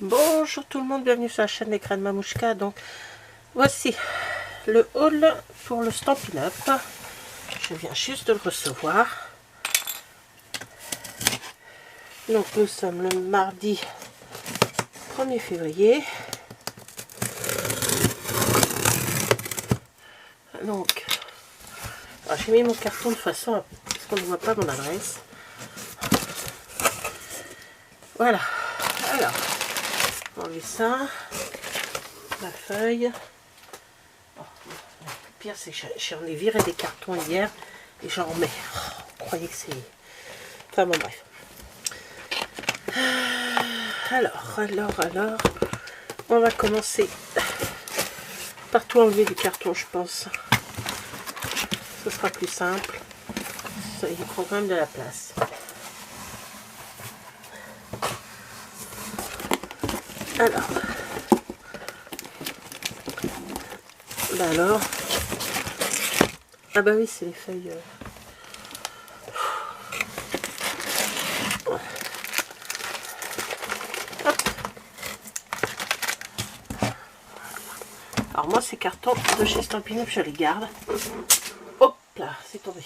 Bonjour tout le monde, bienvenue sur la chaîne Les Crânes Mamouchka. Donc voici le haul pour le Stampin' Up. Je viens juste de le recevoir. Donc nous sommes le mardi 1er février. Donc j'ai mis mon carton de façon à ce qu'on ne voit pas mon adresse. Voilà. Alors, on enlève ça, la feuille. Oh, le pire, c'est que j'en ai viré des cartons hier et j'en remets. Oh, vous croyez que c'est... Enfin bon, bref. Alors, on va commencer par tout enlever du carton, je pense. Ce sera plus simple. Ça, il prend quand même de la place. Alors, ah bah oui, c'est les feuilles. Alors moi, ces cartons de chez Stampin' Up, je les garde. Hop là, c'est tombé.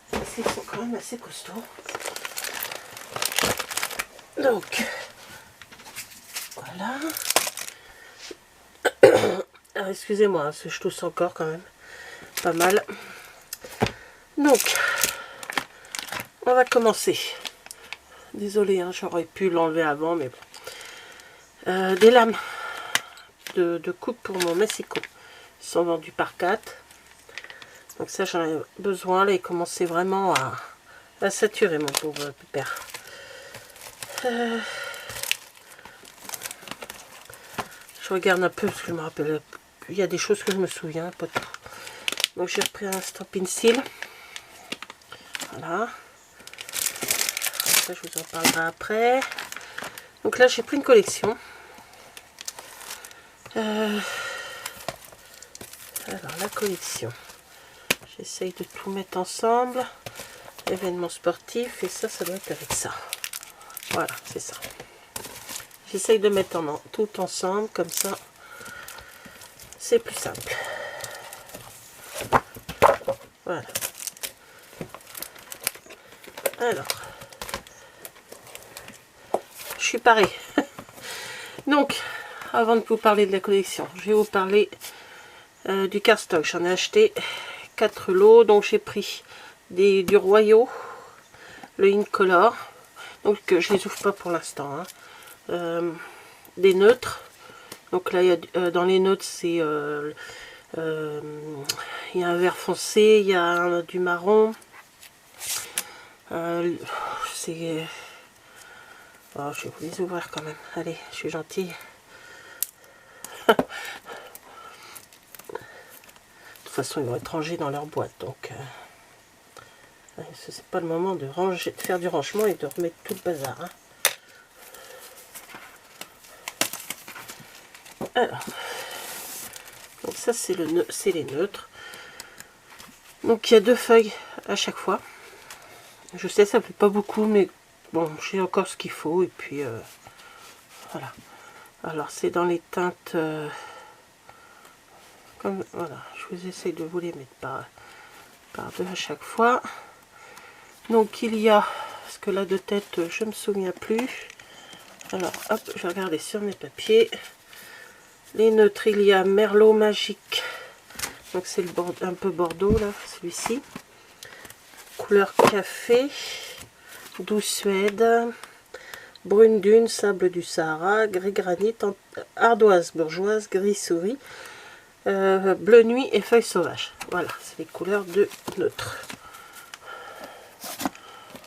Parce qu'ils sont quand même assez costauds. Donc, voilà. Alors, excusez-moi, parce que je tousse encore quand même. Pas mal. Donc, on va commencer. Désolée, hein, j'aurais pu l'enlever avant, mais bon. Des lames de coupe pour mon Mexico. Ils sont vendus par 4. Donc ça, j'en ai besoin. Là, il commençait vraiment à saturer, mon pauvre pépère. Je regarde un peu, parce que je me rappelle. Il y a des choses que je me souviens, pas tout. Donc j'ai repris un Stampin' Seal. Voilà. Ça, je vous en parlerai après. Donc là, j'ai pris une collection. Alors, la collection. J'essaye de tout mettre ensemble. Événements sportifs. Et ça doit être avec ça. Voilà, c'est ça. J'essaye de mettre tout ensemble, comme ça. C'est plus simple. Voilà. Alors. Je suis parée. Donc, avant de vous parler de la collection, je vais vous parler du cardstock. J'en ai acheté 4 lots, donc j'ai pris du Royaux, le Incolor, donc je les ouvre pas pour l'instant, hein. Des neutres, donc là il y a, dans les neutres c'est il y a un vert foncé, il y a du marron, c'est... Oh, je vais vous les ouvrir quand même. Allez, je suis gentille. De toute façon, ils vont être rangés dans leur boîte. Donc, c'est pas le moment de ranger, de faire du rangement et de remettre tout le bazar. Hein. Alors, donc ça, c'est les neutres. Donc, il y a 2 feuilles à chaque fois. Je sais, ça fait pas beaucoup, mais bon, j'ai encore ce qu'il faut. Et puis, voilà. Alors, c'est dans les teintes... comme, voilà, je vous essaye de vous les mettre par 2 à chaque fois. Donc, il y a... Parce que là, de tête, je me souviens plus. Alors, hop, je vais regarder sur mes papiers. Les neutres, il y a Merlot Magique. Donc, c'est le un peu bordeaux, là, celui-ci. Couleur café. Douce Suède. Brune dune, sable du Sahara, gris granit, ardoise bourgeoise, gris souris, bleu nuit et feuilles sauvages. Voilà, c'est les couleurs de neutre.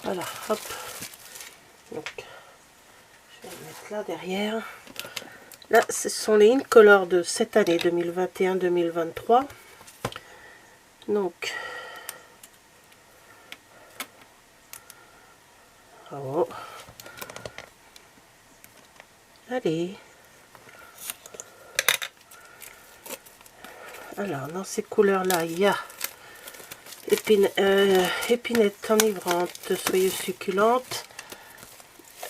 Voilà, hop. Donc, je vais le mettre là derrière. Là, ce sont les Incolor de cette année 2021-2023. Donc, oh. Allez. Alors, dans ces couleurs-là, il y a épinette enivrante, soyeuse succulente.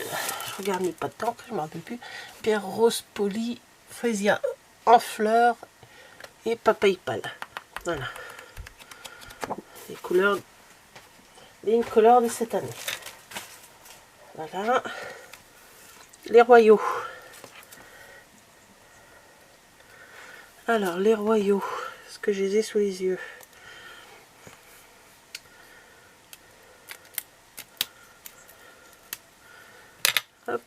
Je regarde mes patentes, je ne m'en rappelle plus. Pierre rose poli, frésia en fleurs et papaye pâle. Voilà. Les couleurs, les couleurs de cette année. Voilà. Les royaux. Alors, les royaux, est-ce que je les ai sous les yeux? Hop.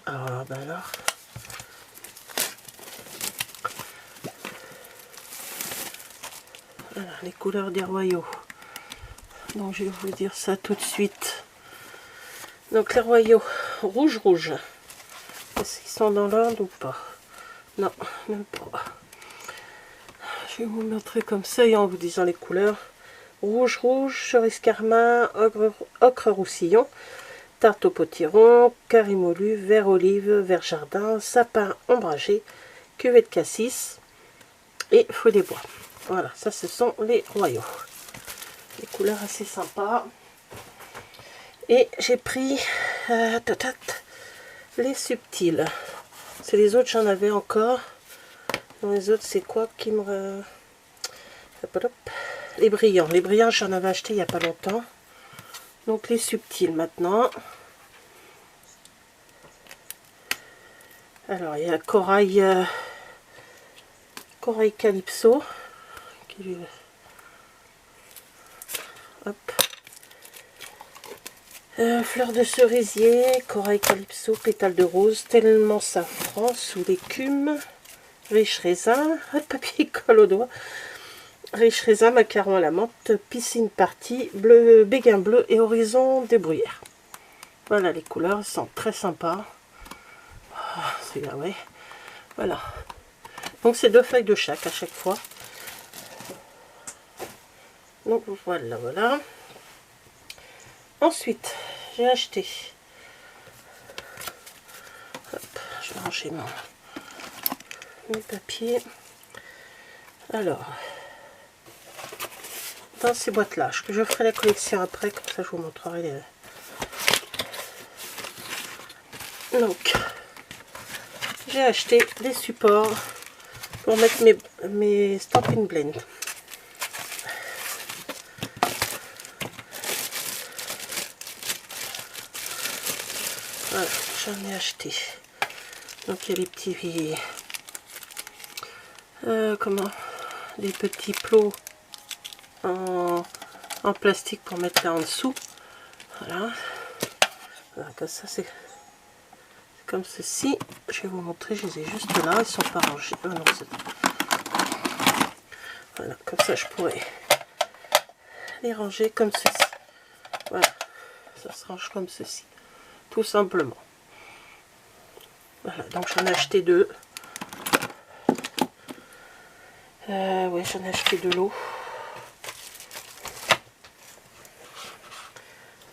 Ah, ben alors. Voilà, les couleurs des royaux. Donc, je vais vous dire ça tout de suite. Donc, les royaux rouge. Est-ce qu'ils sont dans l'ordre ou pas? Non, même pas. Je vais vous montrer comme ça et en vous disant les couleurs. Rouge, cerise carmin, ocre roussillon, tarte au potiron, curry moulu, vert olive, vert jardin, sapin ombragé, cuvée de cassis et feu des bois. Voilà, ça ce sont les royaux. Des couleurs assez sympas. Et j'ai pris les subtils. C'est les autres, j'en avais encore. Dans les autres, c'est quoi qui me... Les brillants. Les brillants, j'en avais acheté il n'y a pas longtemps. Donc les subtils maintenant. Alors, il y a corail calypso. Hop. Fleur de cerisier, corail calypso, pétales de rose, tellement safran, sous l'écume, riche raisin, papier colle au doigt, riche raisin, macaron à la menthe, piscine partie, bleu, béguin bleu et horizon des bruyères. Voilà, les couleurs sont très sympas. Oh, c'est là, ouais. Voilà. Donc c'est 2 feuilles de chaque à chaque fois. Donc voilà. Ensuite, j'ai acheté. Hop, je vais ranger mes papiers. Alors, dans ces boîtes-là, je ferai la collection après, comme ça je vous montrerai les... Donc, j'ai acheté des supports pour mettre mes Stampin' Blend. Voilà, j'en ai acheté. Donc il y a les petits... des petits plots en plastique pour mettre là en dessous. Voilà. Voilà, comme ça c'est comme ceci. Je vais vous montrer, je les ai juste là, ils sont pas rangés. Ah non, voilà, comme ça je pourrais les ranger comme ceci. Voilà, ça se range comme ceci, tout simplement. Voilà, donc j'en ai acheté 2. Ouais, j'en ai acheté de l'eau.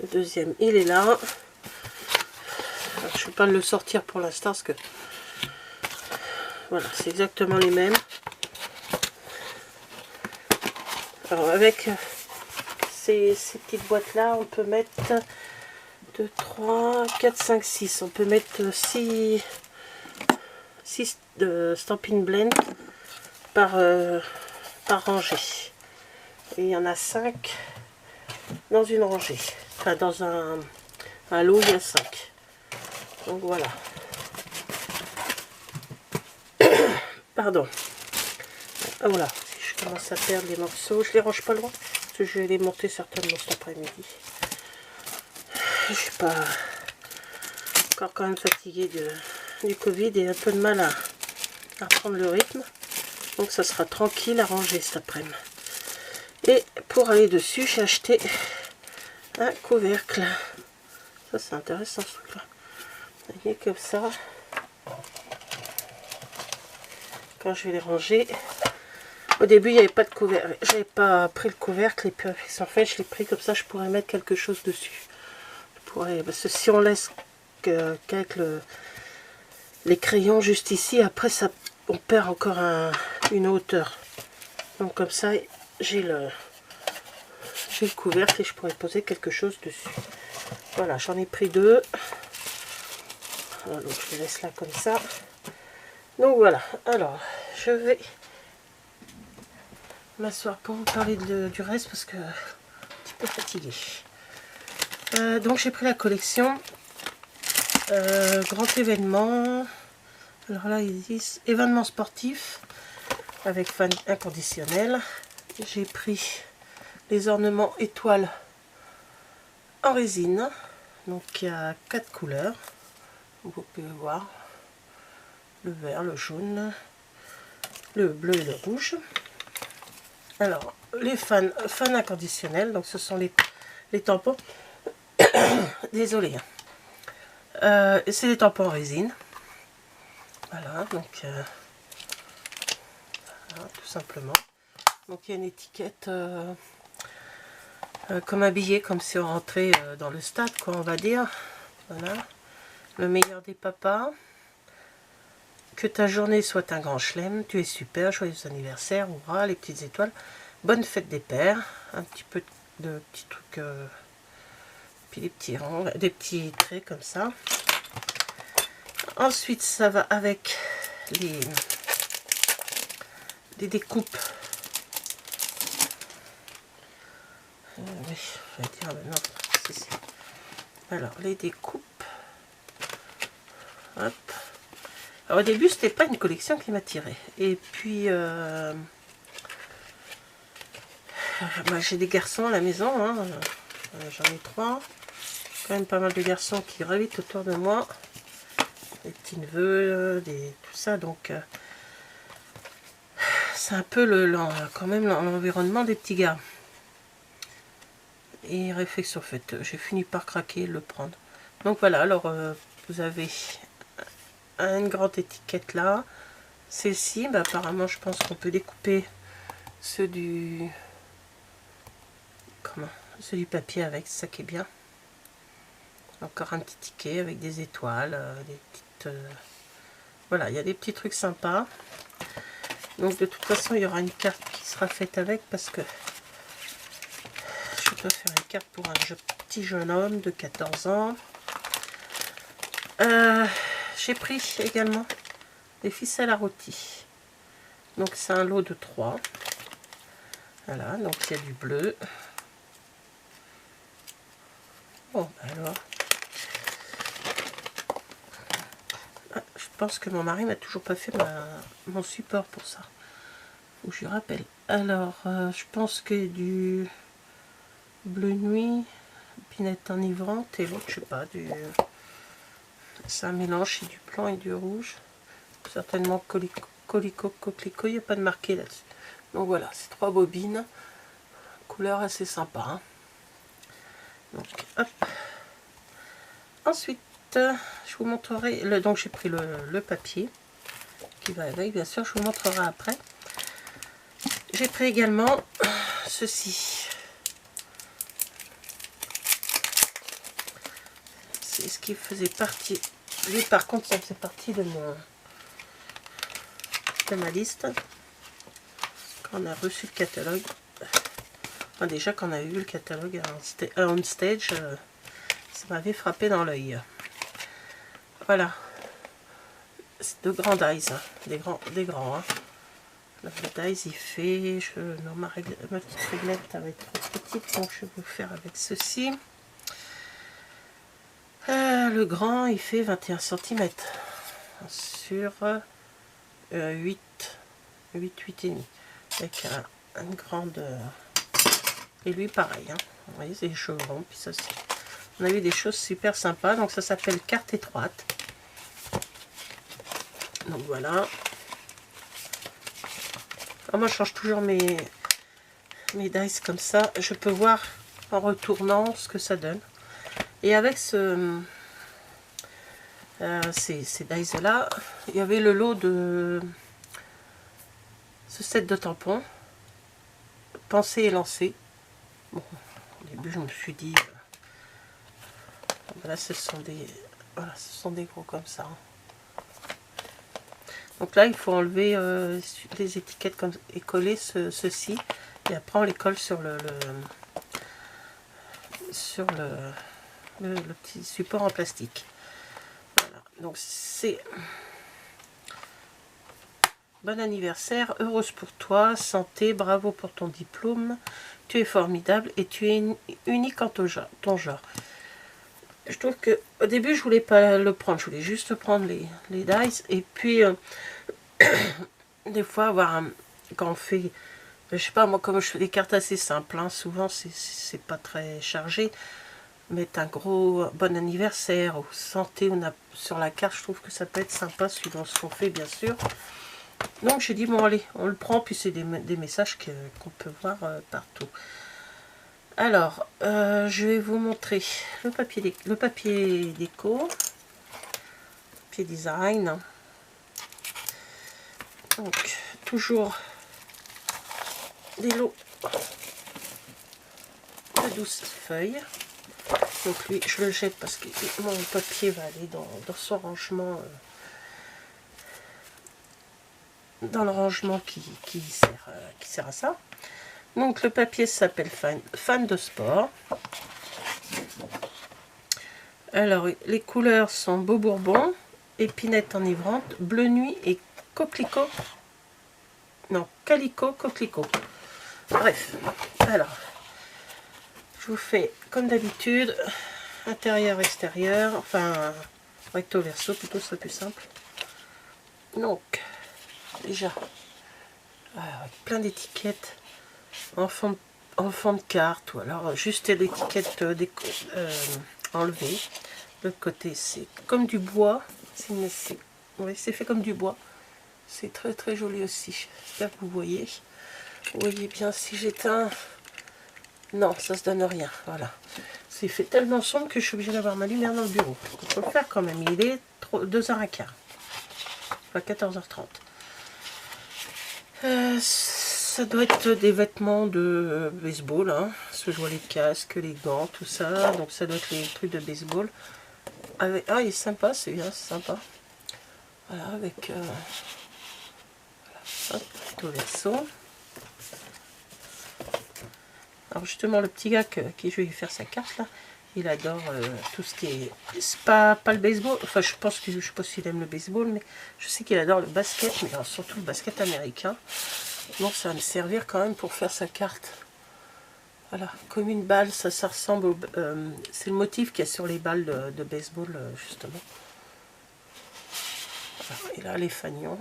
Le deuxième, il est là. Alors, je ne vais pas le sortir pour l'instant parce que voilà, c'est exactement les mêmes. Alors avec ces petites boîtes là, on peut mettre 2, 3, 4, 5, 6. On peut mettre 6 de Stampin' Blend par rangée. Et il y en a 5 dans une rangée. Enfin, dans un lot, il y a 5. Donc voilà. Pardon. Ah voilà, si je commence à perdre les morceaux, je les range pas loin. Parce que je vais les monter certainement cet après-midi. Je suis pas encore quand même fatiguée du Covid et un peu de mal à reprendre le rythme. Donc ça sera tranquille à ranger cet après-midi. Et pour aller dessus, j'ai acheté un couvercle. Ça c'est intéressant ce truc là. Vous voyez comme ça. Quand je vais les ranger. Au début il n'y avait pas de couvercle. J'avais pas pris le couvercle et puis en fait je l'ai pris comme ça, je pourrais mettre quelque chose dessus. Je pourrais, parce que si on laisse qu'avec les crayons juste ici, après ça on perd encore une hauteur. Donc comme ça j'ai le couvercle et je pourrais poser quelque chose dessus. Voilà, j'en ai pris 2. Donc je les laisse là comme ça. Donc voilà, alors je vais m'asseoir pour vous parler du reste parce que un petit peu fatiguée. Donc j'ai pris la collection grand événement. Alors là ils disent événement sportif avec fan inconditionnel. J'ai pris les ornements étoiles en résine. Donc il y a 4 couleurs. Vous pouvez voir le vert, le jaune, le bleu et le rouge. Alors les fans inconditionnels, donc ce sont les tampons. Désolée. C'est des tampons en résine. Voilà, donc voilà, tout simplement. Donc il y a une étiquette comme un billet, comme si on rentrait dans le stade, quoi, on va dire. Voilà. Le meilleur des papas. Que ta journée soit un grand chelem. Tu es super. Joyeux anniversaire. Hurrah, les petites étoiles. Bonne fête des pères. Un petit peu de petits trucs. Puis des petits rangs, des petits traits comme ça. Ensuite, ça va avec les découpes. Oui, je vais dire maintenant. Alors, les découpes. Hop. Alors, au début, c'était pas une collection qui m'attirait. Et puis, bah, j'ai des garçons à la maison. Hein. J'en ai 3. Quand même pas mal de garçons qui gravitent autour de moi. Des petits neveux, tout ça. Donc, c'est un peu quand même l'environnement des petits gars. Et réflexion faite, j'ai fini par craquer et le prendre. Donc voilà, alors vous avez une grande étiquette là. Celle-ci, bah, apparemment je pense qu'on peut découper ceux du papier avec, c'est ça qui est bien. Encore un petit ticket avec des étoiles, des petites voilà, il y a des petits trucs sympas. Donc de toute façon il y aura une carte qui sera faite avec parce que je dois faire une carte pour un petit jeune homme de 14 ans. J'ai pris également des ficelles à rôti. Donc c'est un lot de 3. Voilà, donc il y a du bleu. Bon, alors. Ah, je pense que mon mari m'a toujours pas fait mon support pour ça. Faut que je lui rappelle. Alors, je pense que du bleu nuit, pinette enivrante et l'autre, je sais pas, c'est un mélange, c'est du blanc et du rouge. Certainement coquelicot, il n'y a pas de marqué là-dessus. Donc voilà, c'est 3 bobines. Couleur assez sympa. Hein. Donc, hop. Ensuite, je vous montrerai. Donc j'ai pris le papier qui va avec, bien sûr, je vous montrerai après. J'ai pris également ceci. C'est ce qui faisait partie. Lui, par contre, ça faisait partie de ma liste. Quand on a reçu le catalogue. Enfin, déjà, quand on avait vu le catalogue à On Stage, ça m'avait frappé dans l'œil. Voilà. C'est de grands dies, hein. des grands. Hein. Le dies, il fait. Non, ma petite réglette va être trop petite, donc je vais vous faire avec ceci. Le grand, il fait 21 cm sur 8 et demi, avec une grande. Et lui, pareil. Hein. Vous voyez, c'est des chevrons. Puis ça, on a eu des choses super sympas. Donc ça s'appelle carte étroite. Donc voilà. Alors moi je change toujours mes dice comme ça. Je peux voir en retournant ce que ça donne. Et avec ces dice là, il y avait le lot de ce set de tampons. Penser et lancer. Bon, au début je me suis dit voilà, ce sont des gros comme ça. Donc là, il faut enlever les étiquettes et coller ceci. Et après, on les colle sur le petit support en plastique. Voilà, donc c'est bon anniversaire, heureuse pour toi, santé, bravo pour ton diplôme, tu es formidable et tu es unique en ton genre. Je trouve que au début je voulais pas le prendre, je voulais juste prendre les dice et puis des fois avoir quand on fait, je sais pas moi, comme je fais des cartes assez simples, hein, souvent c'est pas très chargé, mettre un gros bon anniversaire ou santé sur la carte, je trouve que ça peut être sympa suivant ce qu'on fait bien sûr. Donc j'ai dit bon allez, on le prend, puis c'est des messages qu'on peut voir partout. Alors je vais vous montrer le papier déco, papier design. Donc toujours des lots de 12 feuilles. Donc lui je le jette parce que mon papier va aller dans son rangement, dans le rangement qui sert à ça. Donc le papier s'appelle Fan de sport. Alors les couleurs sont Beau Bourbon, Épinette enivrante, Bleu Nuit et Coquelicot. Non, Calico Coquelicot. Bref, alors je vous fais comme d'habitude intérieur extérieur, enfin recto verso plutôt, ce serait plus simple. Donc déjà avec plein d'étiquettes en fond de carte, ou alors juste l'étiquette enlevée. L'autre côté c'est comme du bois, c'est fait comme du bois, c'est très très joli aussi. J'espère que vous voyez bien. Si j'éteins, non, ça se donne rien. Voilà, c'est fait tellement sombre que je suis obligée d'avoir ma lumière dans le bureau. Il faut le faire quand même, il est 2h15, enfin 14h30. Ça doit être des vêtements de baseball, hein, parce que je vois les casques, les gants, tout ça, donc ça doit être les trucs de baseball. Avec, ah, il est sympa, c'est bien, c'est sympa. Voilà, avec voilà, recto verso. Alors justement, le petit gars qui je vais lui faire sa carte là, il adore tout ce qui est, c'est pas le baseball, enfin je pense que, je sais pas s'il aime le baseball, mais je sais qu'il adore le basket, mais alors, surtout le basket américain. Donc ça va me servir quand même pour faire sa carte. Voilà, comme une balle, ça ressemble au... c'est le motif qu'il y a sur les balles de baseball, justement. Voilà, et là, les fanions.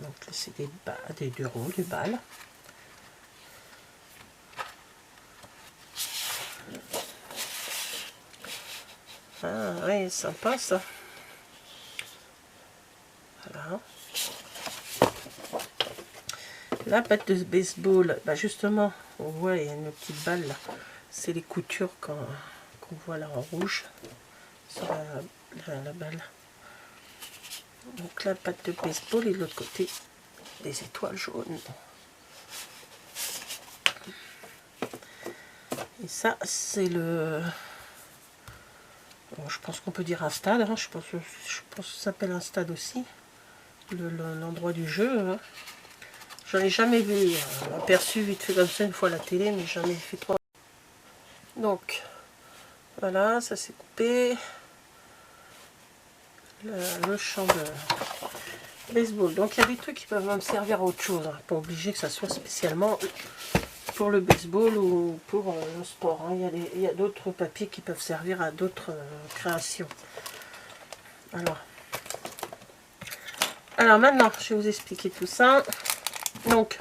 Donc là, c'est des roues, des balles. Ah, ouais, sympa, ça. Voilà. La batte de baseball, bah justement, on voit, il y a une petite balle là. C'est les coutures qu'on voit là en rouge sur la balle. Donc la batte de baseball et de l'autre côté, des étoiles jaunes. Et ça, c'est le... Bon, je pense qu'on peut dire un stade, hein. Je pense que ça s'appelle un stade aussi. L'endroit du jeu. Hein. J'en ai jamais vu, aperçu vite fait comme ça une fois à la télé, mais jamais fait trop. Donc, voilà, ça s'est coupé. Le champ de baseball. Donc, il y a des trucs qui peuvent me servir à autre chose. Hein. Pas obligé que ça soit spécialement pour le baseball ou pour le sport. Hein. Il y a d'autres papiers qui peuvent servir à d'autres créations. Alors maintenant, je vais vous expliquer tout ça. Donc,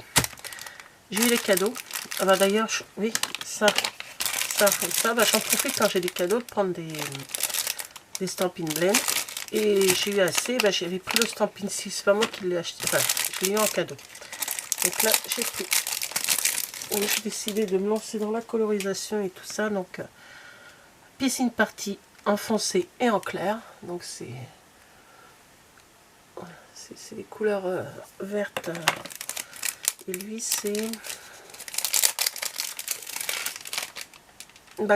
j'ai eu les cadeaux. Ah bah d'ailleurs, oui, ça, bah, j'en profite quand j'ai des cadeaux de prendre des Stampin' Blend. Et j'ai eu assez, bah, j'avais pris le Stampin' 6, c'est pas moi qui l'ai acheté, enfin, je l'ai eu en cadeau. Donc là, j'ai pris. J'ai décidé de me lancer dans la colorisation et tout ça. Donc, piscine partie en foncé et en clair. Donc c'est les couleurs vertes. Et lui, c'est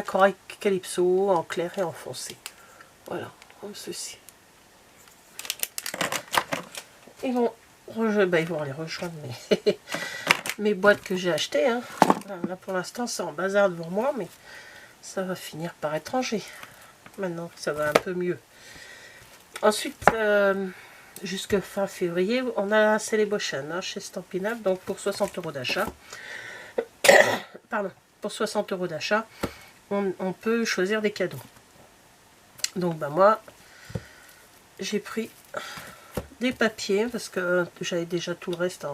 Corail Calypso en clair et en foncé. Voilà, comme ceci. Ils vont aller rejoindre mes boîtes que j'ai achetées. Hein. Là pour l'instant c'est en bazar devant moi, mais ça va finir par être rangé. Maintenant ça va un peu mieux. Ensuite, jusque fin février, on a Celebration hein, chez Stampin' Up, donc pour 60 € d'achat. Pardon, pour 60 € d'achat, on peut choisir des cadeaux. Donc bah moi, j'ai pris des papiers parce que j'avais déjà tout le reste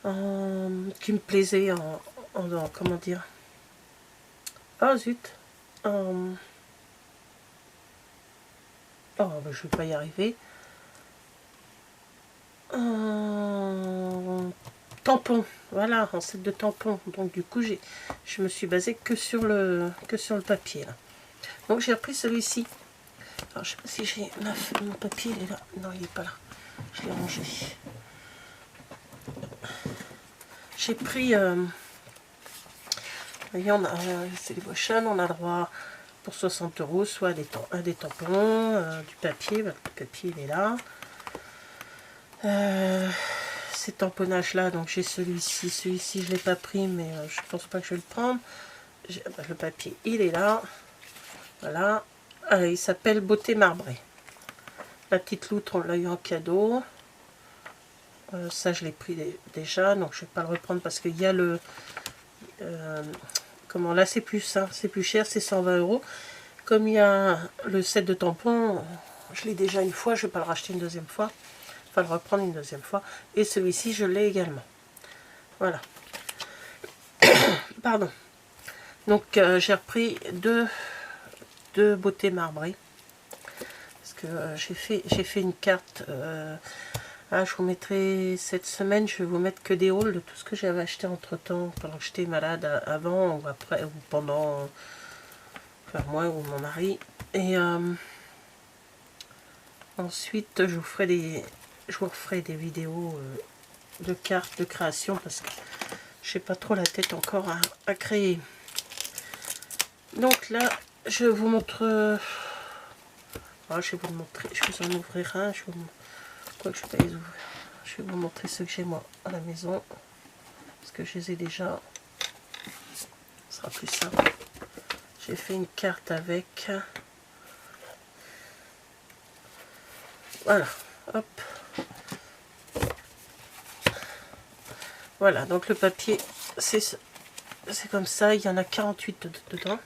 qui me plaisait en comment dire. Oh zut. Oh, bah, je vais pas y arriver. Tampon, voilà, en set de tampons. Donc du coup, je me suis basée que sur le papier. Là. Donc j'ai repris celui-ci. Alors je sais pas si j'ai mon papier, il est là. Non, il est pas là. Je l'ai rangé. J'ai pris. Voyez, c'est les Boschan, on a droit pour 60 € soit à des tampons, du papier. Le papier il est là. Ces tamponnages là, donc j'ai celui-ci, je ne l'ai pas pris, mais je pense pas que je vais le prendre. Le papier il est là, voilà. Il s'appelle Beauté Marbrée. La petite loutre on l'a eu en cadeau, ça je l'ai pris déjà, donc je vais pas le reprendre parce qu'il y a le comment là c'est plus hein, c'est plus cher, c'est 120 €. Comme il y a le set de tampons, je l'ai déjà une fois, je vais pas le racheter une deuxième fois. Enfin le reprendre une deuxième fois. Et celui-ci, je l'ai également. Voilà. Pardon. Donc, j'ai repris deux beautés marbrées. Parce que j'ai fait une carte. Je vous mettrai cette semaine, je vais vous mettre que des hauls de tout ce que j'avais acheté entre-temps, pendant que j'étais malade, avant ou après, ou pendant... Enfin, moi ou mon mari. Et ensuite, je vous referai des vidéos de cartes de création parce que j'ai pas trop la tête encore à créer. Donc là, je vous montre. Je vais vous le montrer. Je vais en ouvrir un. Quoi que je vais pas les ouvrir. Je vais vous montrer ceux que j'ai moi à la maison parce que je les ai déjà. Ce sera plus simple. J'ai fait une carte avec. Voilà. Hop. Voilà, donc le papier, c'est comme ça, il y en a 48 dedans.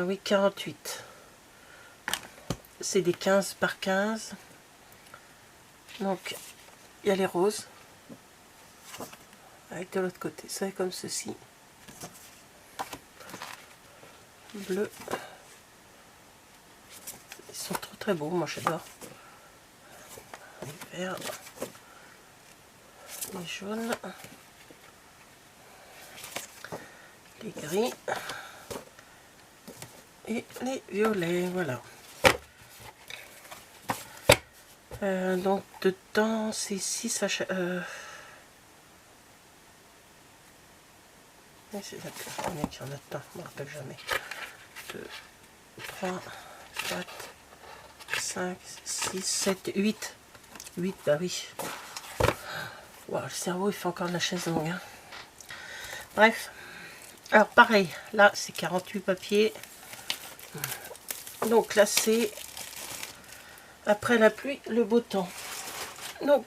Oui, 48. C'est des 15 par 15. Donc, il y a les roses. Avec de l'autre côté, c'est comme ceci. Bleu. Ils sont très beaux, moi j'adore. Les verts. Les jaunes. Les gris. Et les violets, voilà. Donc dedans c'est 6 sachets. C'est ça, combien qu'il y en a dedans, je ne me rappelle jamais. 2, 3, 4, 5, 6, 7, 8. 8, bah oui. Wow, le cerveau il fait encore de la chaise longue. Hein. Bref. Alors pareil, là c'est 48 papiers. Donc là c'est après la pluie, le beau temps. Donc,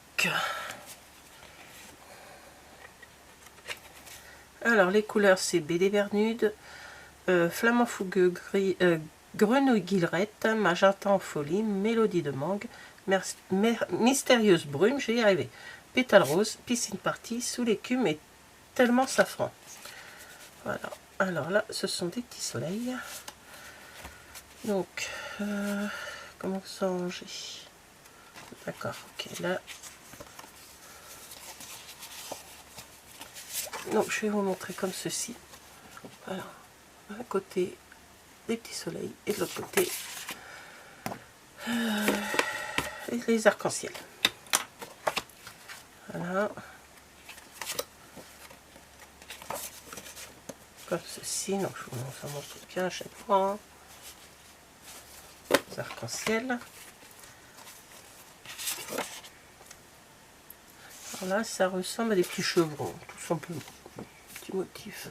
alors les couleurs c'est BD Vernude, Flamand fougueux, gris, Grenouille guillerette, Magenta en folie, Mélodie de mangue, Mystérieuse brune, j'ai y arrivé, Pétale rose, Piscine partie, Sous l'écume et Tellement safran. Voilà, alors là ce sont des petits soleils. Donc, comment ça ranger? D'accord, ok, là. Donc, je vais vous montrer comme ceci. Voilà, d'un côté, des petits soleils, et de l'autre côté, les arcs-en-ciel. Voilà. Comme ceci, donc je vous montre bien à chaque fois. Hein. Les arcs-en-ciel. Là, ça ressemble à des petits chevrons, tout un peu petit motif.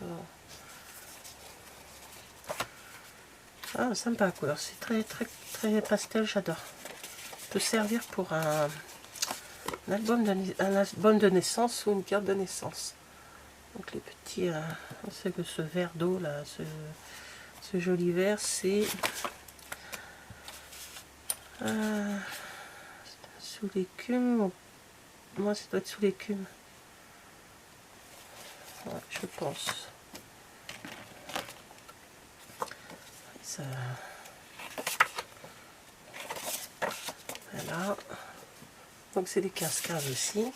Ah, sympa la couleur, c'est très pastel, j'adore. Peut servir pour un album de naissance ou une carte de naissance. Donc les petits, c'est que ce vert d'eau là, ce joli vert, c'est sous l'écume. Moi, ça doit être sous l'écume. Ouais, je pense. Ça... Voilà. Donc c'est des 15-15 aussi.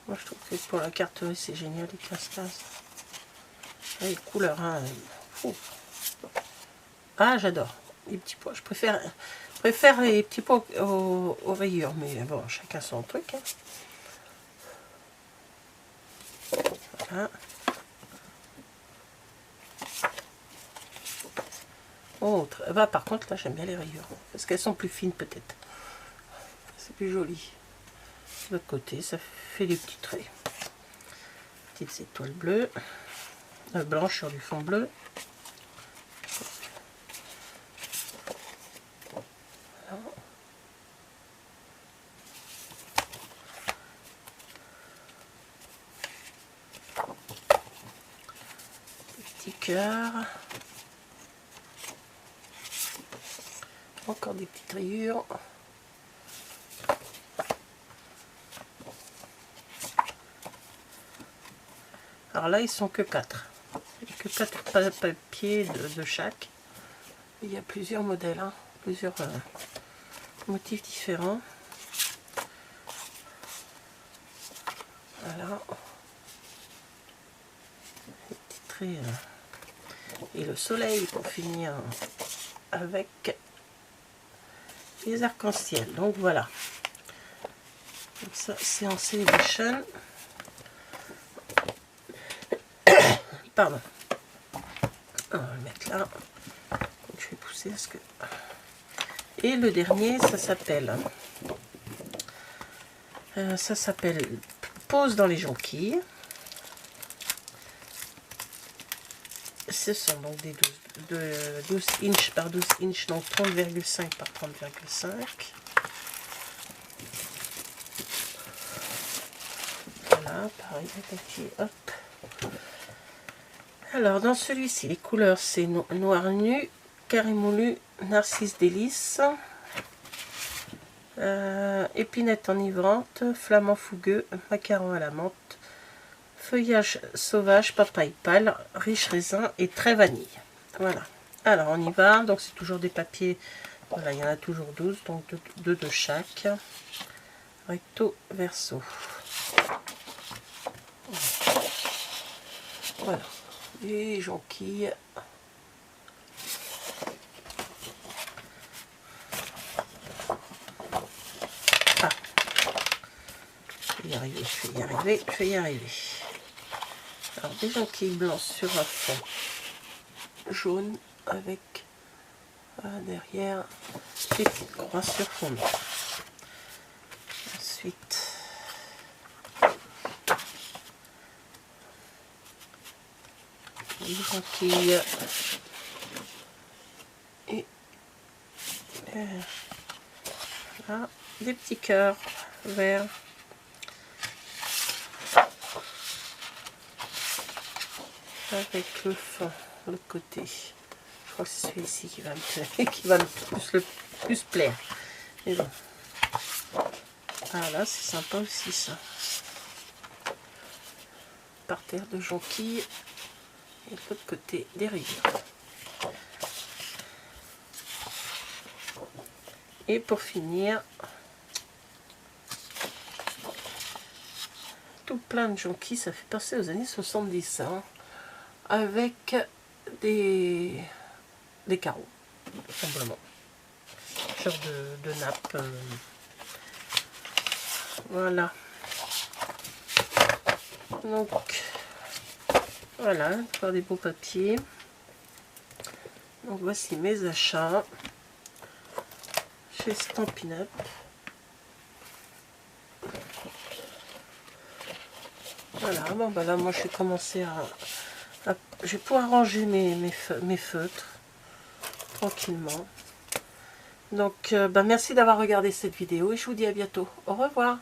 Moi je trouve que pour la carterie c'est génial les 15-15. Ah, les couleurs, hein. Ah, j'adore les petits pois. Je préfère les petits pois aux rayures, mais bon, chacun son truc. Hein. Voilà. Autre. Bah, par contre, là, j'aime bien les rayures. Parce qu'elles sont plus fines, peut-être. C'est plus joli. De l'autre côté, ça fait des petits traits. Petites étoiles bleues. Blanches sur du fond bleu. Voilà. Des petits cœurs. Encore des petites rayures. Alors là, ils sont que 4. Que 4 papiers de chaque. Il y a plusieurs modèles, hein, plusieurs motifs différents. Voilà. Les petits traits. Et le soleil pour finir avec les arcs-en-ciel. Donc voilà. Donc ça, c'est en Celebration. Pardon. On va le mettre là. Donc, je vais pousser parce que... Et le dernier, ça s'appelle Pose dans les jonquilles. Ce sont donc des 12 inches par 12 inches, donc 30,5 par 30,5. Voilà, pareil, petit, hop. Alors, dans celui-ci, les couleurs, c'est noir nu, carré moulu, narcisse délice, épinette enivrante, flamand fougueux, macaron à la menthe, feuillage sauvage, papaye pâle, riche raisin et très vanille. Voilà. Alors, on y va. Donc, c'est toujours des papiers. Voilà, il y en a toujours 12, donc 2 de chaque. Recto, verso. Voilà. Les jonquilles. Ah. Je vais y arriver, je vais y arriver, je vais y arriver. Alors, des jonquilles blancs sur un fond jaune avec derrière des petites croix sur fond noir. Ensuite, des jonquilles et là, des petits cœurs verts. Avec le fond, le côté. Je crois que c'est celui-ci qui va me plus plaire. Et bon. Ah là, c'est sympa aussi ça. Parterre de jonquilles. Et de l'autre côté, des rayures. Et pour finir, tout plein de jonquilles. Ça fait penser aux années 70. Hein. Avec des carreaux, tout simplement. Genre de nappe. Voilà. Donc, voilà, encore des beaux papiers. Donc, voici mes achats chez Stampin' Up. Voilà, bon bah là moi je vais commencer je vais pouvoir ranger mes feutres tranquillement. Donc bah, merci d'avoir regardé cette vidéo et je vous dis à bientôt. Au revoir.